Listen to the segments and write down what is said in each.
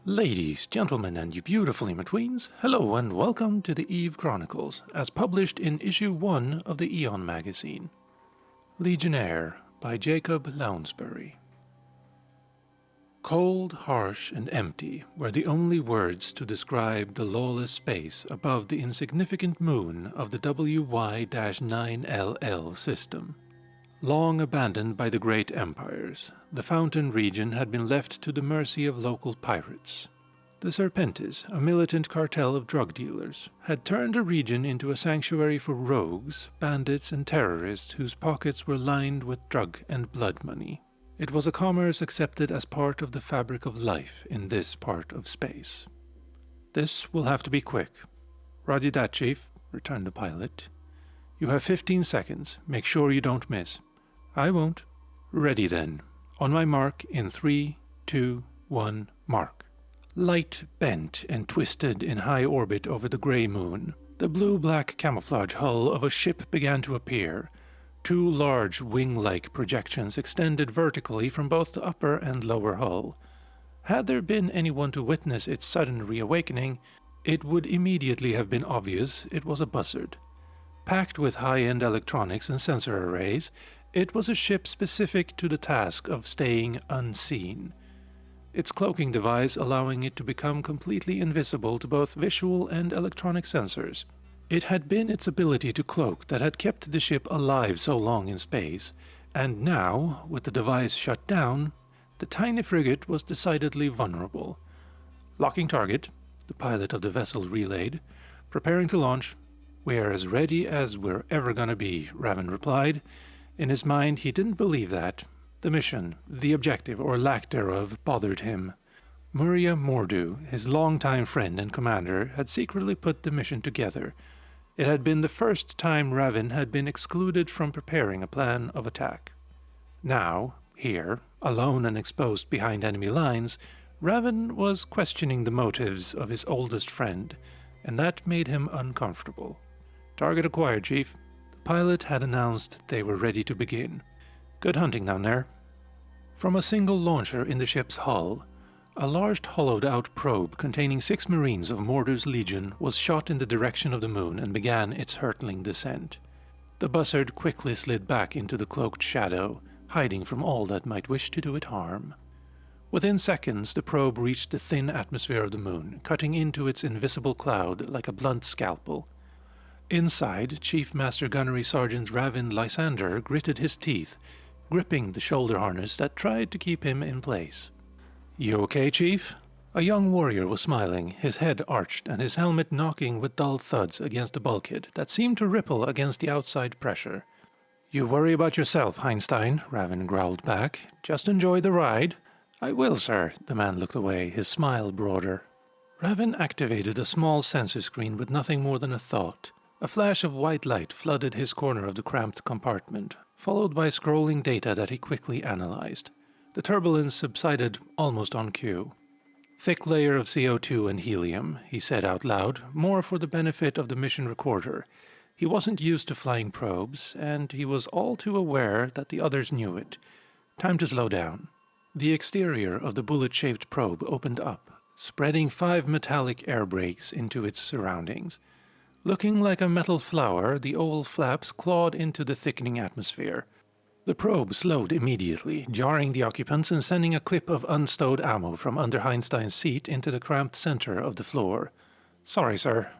Ladies, gentlemen, and you beautiful in-betweens, hello and welcome to the EON Chronicles, as published in Issue 1 of the EON Magazine. Legionnaire by Jacob Lounsbury. Cold, harsh, and empty were the only words to describe the lawless space above the insignificant moon of the WY-9LL system. Long abandoned by the great empires, the Fountain region had been left to the mercy of local pirates. The Serpentes, a militant cartel of drug dealers, had turned the region into a sanctuary for rogues, bandits, and terrorists whose pockets were lined with drug and blood money. It was a commerce accepted as part of the fabric of life in this part of space. "This will have to be quick." "Roger that, Chief," returned the pilot. "You have 15 seconds. Make sure you don't miss." "I won't." "Ready then. On my mark in 3, 2, 1, mark." Light bent and twisted in high orbit over the grey moon. The blue-black camouflage hull of a ship began to appear. Two large wing-like projections extended vertically from both the upper and lower hull. Had there been anyone to witness its sudden reawakening, it would immediately have been obvious it was a buzzard. Packed with high-end electronics and sensor arrays, it was a ship specific to the task of staying unseen, its cloaking device allowing it to become completely invisible to both visual and electronic sensors. It had been its ability to cloak that had kept the ship alive so long in space, and now, with the device shut down, the tiny frigate was decidedly vulnerable. "Locking target," the pilot of the vessel relayed. "Preparing to launch." "We're as ready as we're ever gonna be," Ravin replied. In his mind, he didn't believe that. The mission, the objective, or lack thereof, bothered him. Maria Mordu, his longtime friend and commander, had secretly put the mission together. It had been the first time Ravin had been excluded from preparing a plan of attack. Now, here, alone and exposed behind enemy lines, Ravin was questioning the motives of his oldest friend, and that made him uncomfortable. "Target acquired, Chief." The pilot had announced they were ready to begin. "Good hunting down there." From a single launcher in the ship's hull, a large hollowed-out probe containing 6 Marines of Mordu's Legion was shot in the direction of the moon and began its hurtling descent. The buzzard quickly slid back into the cloaked shadow, hiding from all that might wish to do it harm. Within seconds, the probe reached the thin atmosphere of the moon, cutting into its invisible cloud like a blunt scalpel. Inside, Chief Master Gunnery Sergeant Ravin Lysander gritted his teeth, gripping the shoulder harness that tried to keep him in place. "You okay, Chief?" A young warrior was smiling, his head arched and his helmet knocking with dull thuds against the bulkhead that seemed to ripple against the outside pressure. "You worry about yourself, Einstein," Ravin growled back. "Just enjoy the ride." "I will, sir." The man looked away, his smile broader. Ravin activated a small sensor screen with nothing more than a thought. A flash of white light flooded his corner of the cramped compartment, followed by scrolling data that he quickly analyzed. The turbulence subsided almost on cue. "Thick layer of CO2 and helium," he said out loud, more for the benefit of the mission recorder. He wasn't used to flying probes, and he was all too aware that the others knew it. Time to slow down. The exterior of the bullet-shaped probe opened up, spreading 5 metallic air brakes into its surroundings. Looking like a metal flower, the oval flaps clawed into the thickening atmosphere. The probe slowed immediately, jarring the occupants and sending a clip of unstowed ammo from under Einstein's seat into the cramped center of the floor. "Sorry, sir."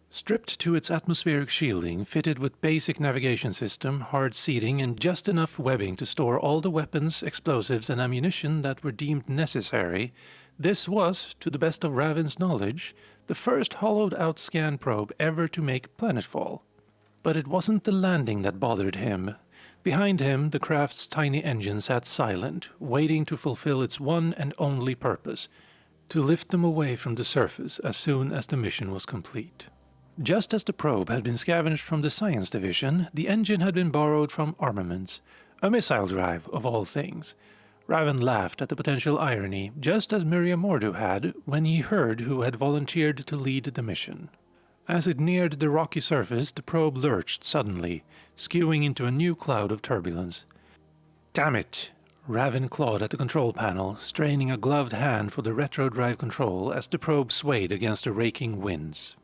Stripped to its atmospheric shielding, fitted with basic navigation system, hard seating, and just enough webbing to store all the weapons, explosives, and ammunition that were deemed necessary, this was, to the best of Ravin's knowledge, the first hollowed-out scan probe ever to make planetfall. But it wasn't the landing that bothered him. Behind him, the craft's tiny engine sat silent, waiting to fulfill its one and only purpose, to lift them away from the surface as soon as the mission was complete. Just as the probe had been scavenged from the science division, the engine had been borrowed from armaments, a missile drive of all things. Ravin laughed at the potential irony, just as Maria Mordu had when he heard who had volunteered to lead the mission. As it neared the rocky surface, the probe lurched suddenly, skewing into a new cloud of turbulence. "Damn it!" Ravin clawed at the control panel, straining a gloved hand for the retro-drive control as the probe swayed against the raking winds.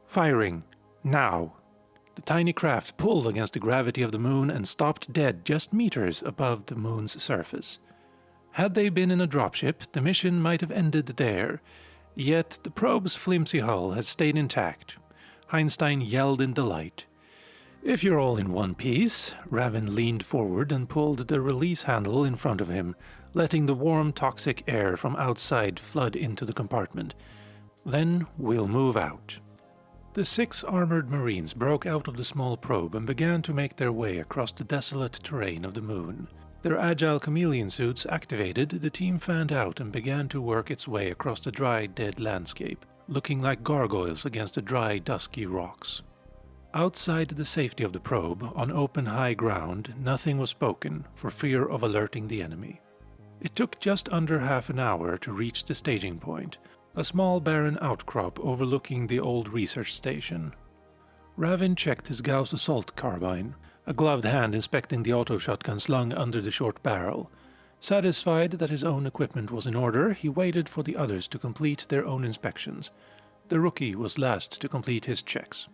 Firing. Now. The tiny craft pulled against the gravity of the moon and stopped dead just meters above the moon's surface. Had they been in a dropship, the mission might have ended there, yet the probe's flimsy hull had stayed intact. Einstein yelled in delight. "If you're all in one piece," Ravin leaned forward and pulled the release handle in front of him, letting the warm, toxic air from outside flood into the compartment. "Then we'll move out." The 6 armored marines broke out of the small probe and began to make their way across the desolate terrain of the moon. Their agile chameleon suits activated, the team fanned out and began to work its way across the dry, dead landscape, looking like gargoyles against the dry, dusky rocks. Outside the safety of the probe, on open high ground, nothing was spoken for fear of alerting the enemy. It took just under half an hour to reach the staging point, a small barren outcrop overlooking the old research station. Ravin checked his Gauss assault carbine, a gloved hand inspecting the auto shotgun slung under the short barrel. Satisfied that his own equipment was in order, he waited for the others to complete their own inspections. The rookie was last to complete his checks.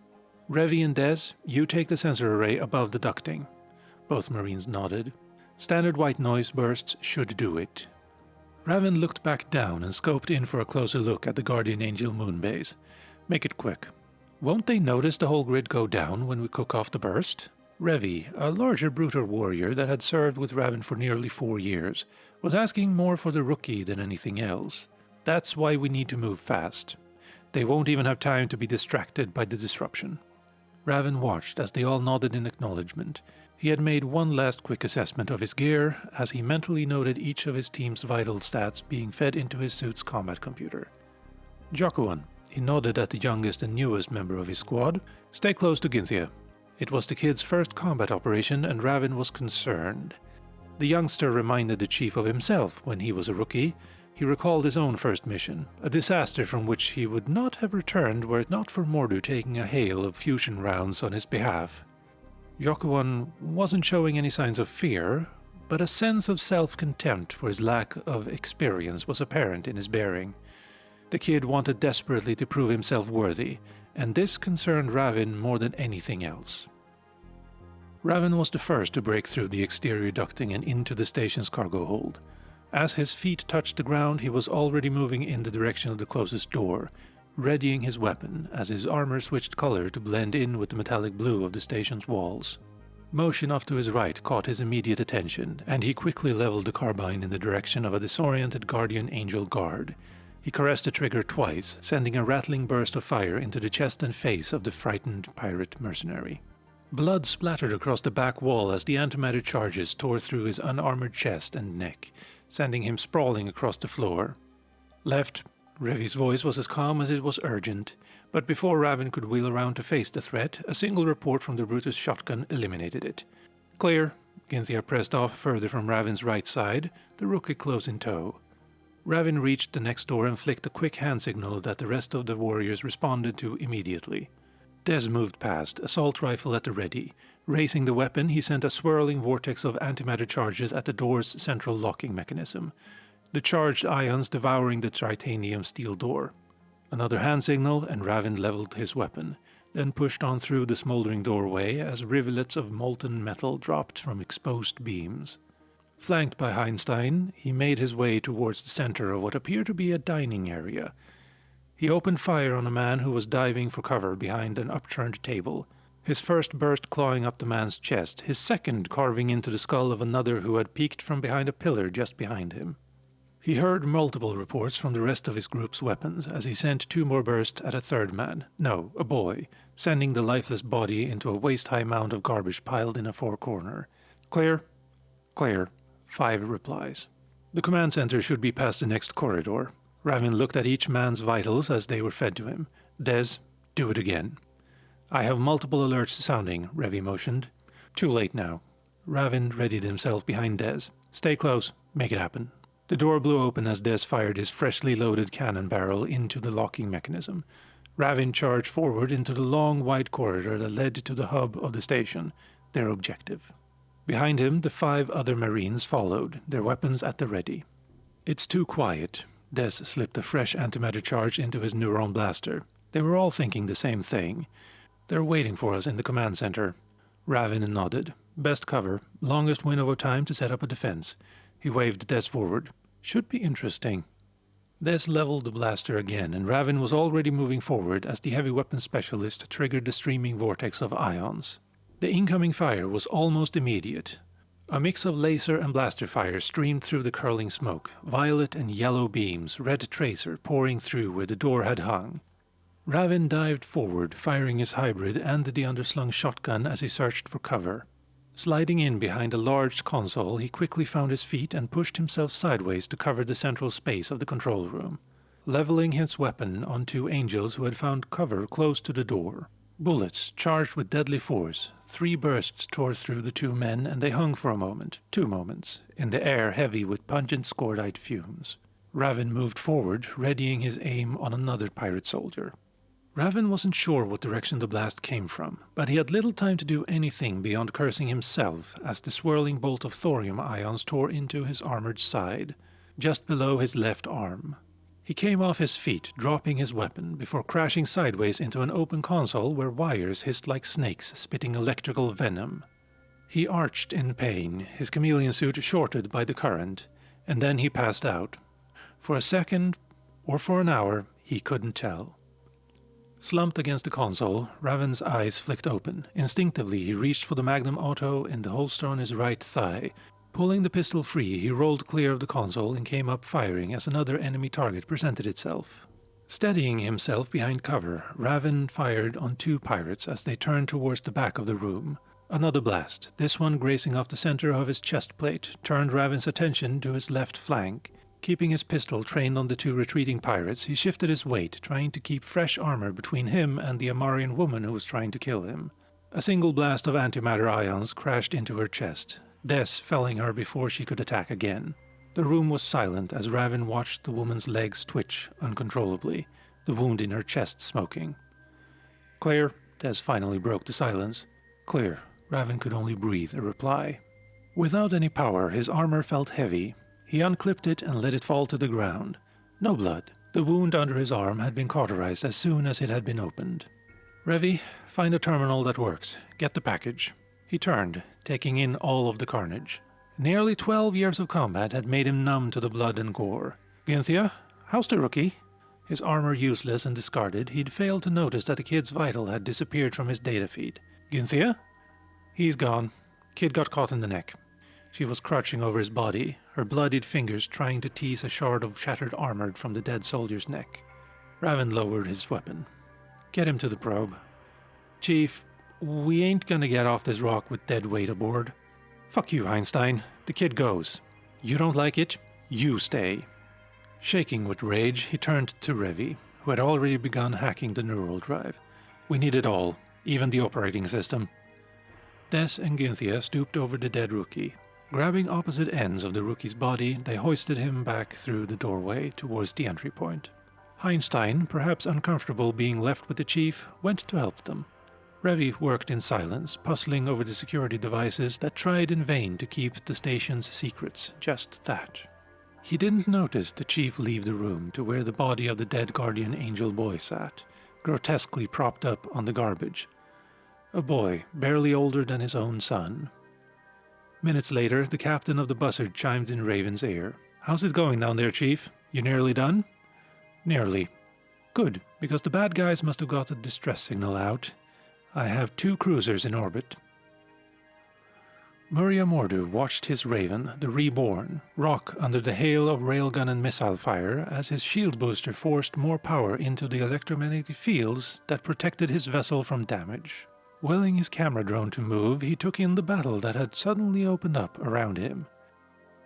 "Revi and Des, you take the sensor array above the ducting." Both Marines nodded. "Standard white noise bursts should do it." Ravin looked back down and scoped in for a closer look at the Guardian Angel moonbase. "Make it quick. Won't they notice the whole grid go down when we cook off the burst?" Revi, a larger, brutal warrior that had served with Ravin for nearly 4 years, was asking more for the rookie than anything else. "That's why we need to move fast. They won't even have time to be distracted by the disruption." Ravin watched as they all nodded in acknowledgement. He had made one last quick assessment of his gear as he mentally noted each of his team's vital stats being fed into his suit's combat computer. "Jokuan," he nodded at the youngest and newest member of his squad, "stay close to Gynthia." It was the kid's first combat operation and Ravin was concerned. The youngster reminded the chief of himself when he was a rookie. He recalled his own first mission, a disaster from which he would not have returned were it not for Mordu taking a hail of fusion rounds on his behalf. Jokuan wasn't showing any signs of fear, but a sense of self-contempt for his lack of experience was apparent in his bearing. The kid wanted desperately to prove himself worthy, and this concerned Ravin more than anything else. Ravin was the first to break through the exterior ducting and into the station's cargo hold. As his feet touched the ground, he was already moving in the direction of the closest door, readying his weapon as his armor switched color to blend in with the metallic blue of the station's walls. Motion off to his right caught his immediate attention, and he quickly leveled the carbine in the direction of a disoriented Guardian Angel guard. He caressed the trigger twice, sending a rattling burst of fire into the chest and face of the frightened pirate mercenary. Blood splattered across the back wall as the antimatter charges tore through his unarmored chest and neck, sending him sprawling across the floor. "Left." Revi's voice was as calm as it was urgent, but before Ravin could wheel around to face the threat, a single report from the Brutus shotgun eliminated it. "Clear." Gynthia pressed off further from Ravin's right side, the rookie close in tow. Ravin reached the next door and flicked a quick hand signal that the rest of the warriors responded to immediately. Des moved past, assault rifle at the ready. Raising the weapon, he sent a swirling vortex of antimatter charges at the door's central locking mechanism, the charged ions devouring the titanium steel door. Another hand signal, and Ravin leveled his weapon, then pushed on through the smoldering doorway as rivulets of molten metal dropped from exposed beams. Flanked by Einstein, he made his way towards the center of what appeared to be a dining area. He opened fire on a man who was diving for cover behind an upturned table, his first burst clawing up the man's chest, his second carving into the skull of another who had peeked from behind a pillar just behind him. He heard multiple reports from the rest of his group's weapons as he sent 2 more bursts at a third man, no, a boy, sending the lifeless body into a waist-high mound of garbage piled in a four-corner. "Clear." "Clear." 5 replies. The command center should be past the next corridor. Ravin looked at each man's vitals as they were fed to him. "Des, do it again." "I have multiple alerts sounding," Revi motioned. "Too late now." Ravin readied himself behind Des. "Stay close. Make it happen." The door blew open as Des fired his freshly loaded cannon barrel into the locking mechanism. Ravin charged forward into the long, wide corridor that led to the hub of the station, their objective. Behind him, the 5 other Marines followed, their weapons at the ready. "It's too quiet." Des slipped a fresh antimatter charge into his neuron blaster. They were all thinking the same thing. "They're waiting for us in the command center." Ravin nodded. "Best cover, longest window of time to set up a defense." He waved Des forward. "Should be interesting." Des leveled the blaster again, and Ravin was already moving forward as the heavy weapons specialist triggered the streaming vortex of ions. The incoming fire was almost immediate. A mix of laser and blaster fire streamed through the curling smoke, violet and yellow beams, red tracer pouring through where the door had hung. Ravin dived forward, firing his hybrid and the underslung shotgun as he searched for cover. Sliding in behind a large console, he quickly found his feet and pushed himself sideways to cover the central space of the control room, leveling his weapon on 2 angels who had found cover close to the door. Bullets, charged with deadly force, 3 bursts tore through the 2 men, and they hung for a moment, 2 moments, in the air heavy with pungent scordite fumes. Ravin moved forward, readying his aim on another pirate soldier. Ravin wasn't sure what direction the blast came from, but he had little time to do anything beyond cursing himself as the swirling bolt of thorium ions tore into his armored side, just below his left arm. He came off his feet, dropping his weapon, before crashing sideways into an open console where wires hissed like snakes, spitting electrical venom. He arched in pain, his chameleon suit shorted by the current, and then he passed out. For a second, or for an hour, he couldn't tell. Slumped against the console, Ravin's eyes flicked open. Instinctively, he reached for the Magnum Auto in the holster on his right thigh. Pulling the pistol free, he rolled clear of the console and came up firing as another enemy target presented itself. Steadying himself behind cover, Ravin fired on 2 pirates as they turned towards the back of the room. Another blast, this one grazing off the center of his chest plate, turned Ravin's attention to his left flank. Keeping his pistol trained on the 2 retreating pirates, he shifted his weight, trying to keep fresh armor between him and the Amarian woman who was trying to kill him. A single blast of antimatter ions crashed into her chest, Des felling her before she could attack again. The room was silent as Ravin watched the woman's legs twitch uncontrollably, the wound in her chest smoking. "Clear," Des finally broke the silence. "Clear." Ravin could only breathe a reply. Without any power, his armor felt heavy. He unclipped it and let it fall to the ground. No blood. The wound under his arm had been cauterized as soon as it had been opened. "Revi, find a terminal that works. Get the package." He turned, taking in all of the carnage. Nearly 12 years of combat had made him numb to the blood and gore. "Gynthia, how's the rookie?" His armor useless and discarded, he'd failed to notice that the kid's vital had disappeared from his data feed. "Gynthia?" "He's gone. Kid got caught in the neck." She was crouching over his body, her bloodied fingers trying to tease a shard of shattered armor from the dead soldier's neck. Ravin lowered his weapon. "Get him to the probe." "Chief, we ain't gonna get off this rock with dead weight aboard." "Fuck you, Einstein. The kid goes. You don't like it? You stay." Shaking with rage, he turned to Revi, who had already begun hacking the neural drive. "We need it all, even the operating system." Des and Gynthia stooped over the dead rookie. Grabbing opposite ends of the rookie's body, they hoisted him back through the doorway towards the entry point. Einstein, perhaps uncomfortable being left with the chief, went to help them. Revi worked in silence, puzzling over the security devices that tried in vain to keep the station's secrets, just that. He didn't notice the chief leave the room to where the body of the dead guardian angel boy sat, grotesquely propped up on the garbage. A boy, barely older than his own son. Minutes later, the captain of the buzzard chimed in Raven's ear. "How's it going down there, Chief? You nearly done?" "Nearly." "Good, because the bad guys must have got a distress signal out. I have 2 cruisers in orbit." Maria Mordu watched his Raven, the Reborn, rock under the hail of railgun and missile fire as his shield booster forced more power into the electromagnetic fields that protected his vessel from damage. Willing his camera drone to move, he took in the battle that had suddenly opened up around him.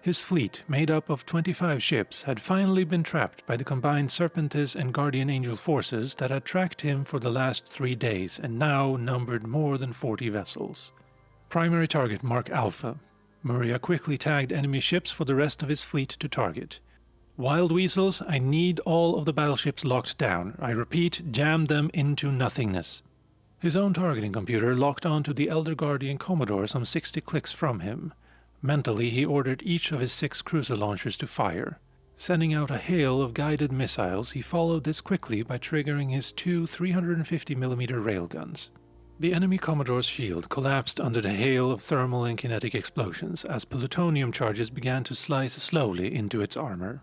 His fleet, made up of 25 ships, had finally been trapped by the combined Serpentis and Guardian Angel forces that had tracked him for the last 3 days and now numbered more than 40 vessels. Primary target Mark Alpha. Maria quickly tagged enemy ships for the rest of his fleet to target. "Wild weasels, I need all of the battleships locked down. I repeat, jam them into nothingness." His own targeting computer locked onto the Elder Guardian Commodore some 60 clicks from him. Mentally, he ordered each of his 6 cruiser launchers to fire. Sending out a hail of guided missiles, he followed this quickly by triggering his 2 350mm railguns. The enemy Commodore's shield collapsed under the hail of thermal and kinetic explosions as plutonium charges began to slice slowly into its armor.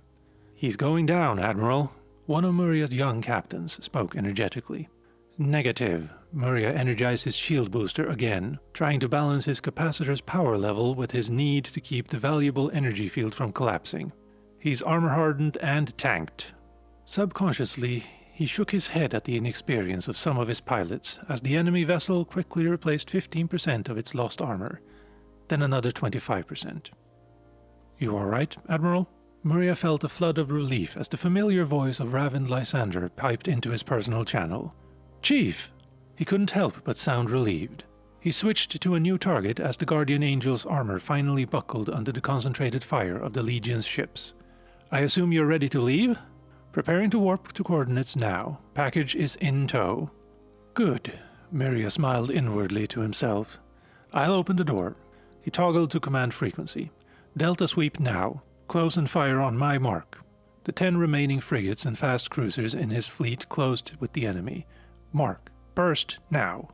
"He's going down, Admiral," one of Maria's young captains spoke energetically. "Negative." Maria energized his shield booster again, trying to balance his capacitor's power level with his need to keep the valuable energy field from collapsing. "He's armor-hardened and tanked." Subconsciously, he shook his head at the inexperience of some of his pilots as the enemy vessel quickly replaced 15% of its lost armor, then another 25%. "You all right, Admiral?" Maria felt a flood of relief as the familiar voice of Ravin Lysander piped into his personal channel. "Chief!" He couldn't help but sound relieved. He switched to a new target as the Guardian Angel's armor finally buckled under the concentrated fire of the Legion's ships. "I assume you're ready to leave?" "Preparing to warp to coordinates now. Package is in tow." "Good," Maria smiled inwardly to himself. "I'll open the door." He toggled to command frequency. "Delta sweep now. Close and fire on my mark." The 10 remaining frigates and fast cruisers in his fleet closed with the enemy. "Mark. Burst now."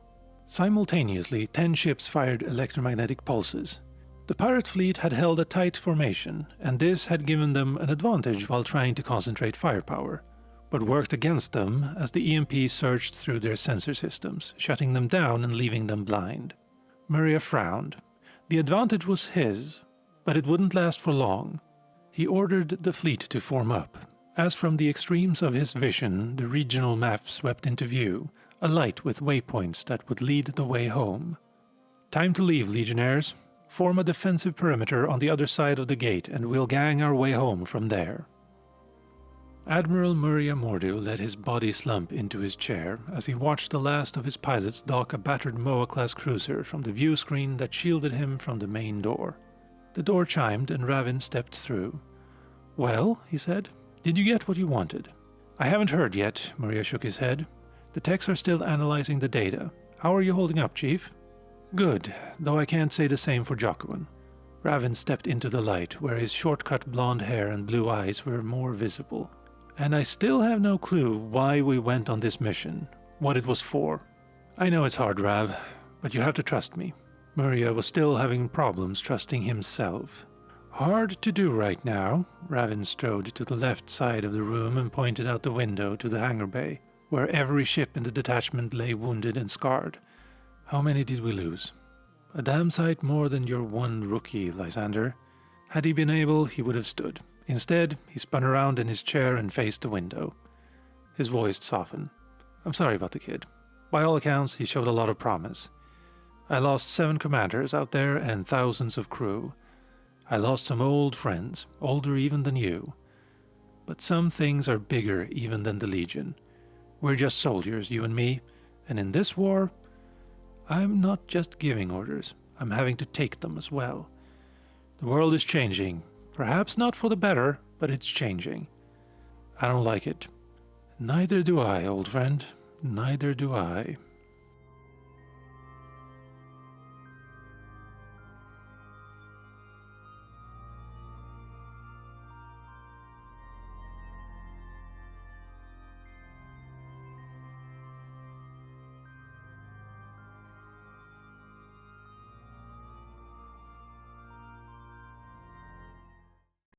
Simultaneously, 10 ships fired electromagnetic pulses. The pirate fleet had held a tight formation, and this had given them an advantage while trying to concentrate firepower, but worked against them as the EMP surged through their sensor systems, shutting them down and leaving them blind. Maria frowned. The advantage was his, but it wouldn't last for long. He ordered the fleet to form up. As from the extremes of his vision, the regional map swept into view, alight with waypoints that would lead the way home. "Time to leave, Legionnaires. Form a defensive perimeter on the other side of the gate and we'll gang our way home from there." Admiral Maria Mordu let his body slump into his chair as he watched the last of his pilots dock a battered Moa-class cruiser from the view screen that shielded him from the main door. The door chimed and Ravin stepped through. "Well," he said, "did you get what you wanted?" "I haven't heard yet," Maria shook his head. "The techs are still analyzing the data. How are you holding up, Chief?" "Good, though I can't say the same for Jacqueline." Ravin stepped into the light, where his short-cut blonde hair and blue eyes were more visible. "And I still have no clue why we went on this mission, what it was for." "I know it's hard, Rav, but you have to trust me." Maria was still having problems trusting himself. "Hard to do right now." Ravin strode to the left side of the room and pointed out the window to the hangar bay, where every ship in the detachment lay wounded and scarred. "How many did we lose?" "A damn sight more than your one rookie, Lysander." Had he been able, he would have stood. Instead, he spun around in his chair and faced the window. His voice softened. "I'm sorry about the kid. By all accounts, he showed a lot of promise. I lost 7 commanders out there and thousands of crew. I lost some old friends, older even than you. But some things are bigger even than the Legion. We're just soldiers, you and me, and in this war, I'm not just giving orders, I'm having to take them as well. The world is changing, perhaps not for the better, but it's changing. I don't like it." "Neither do I, old friend, neither do I."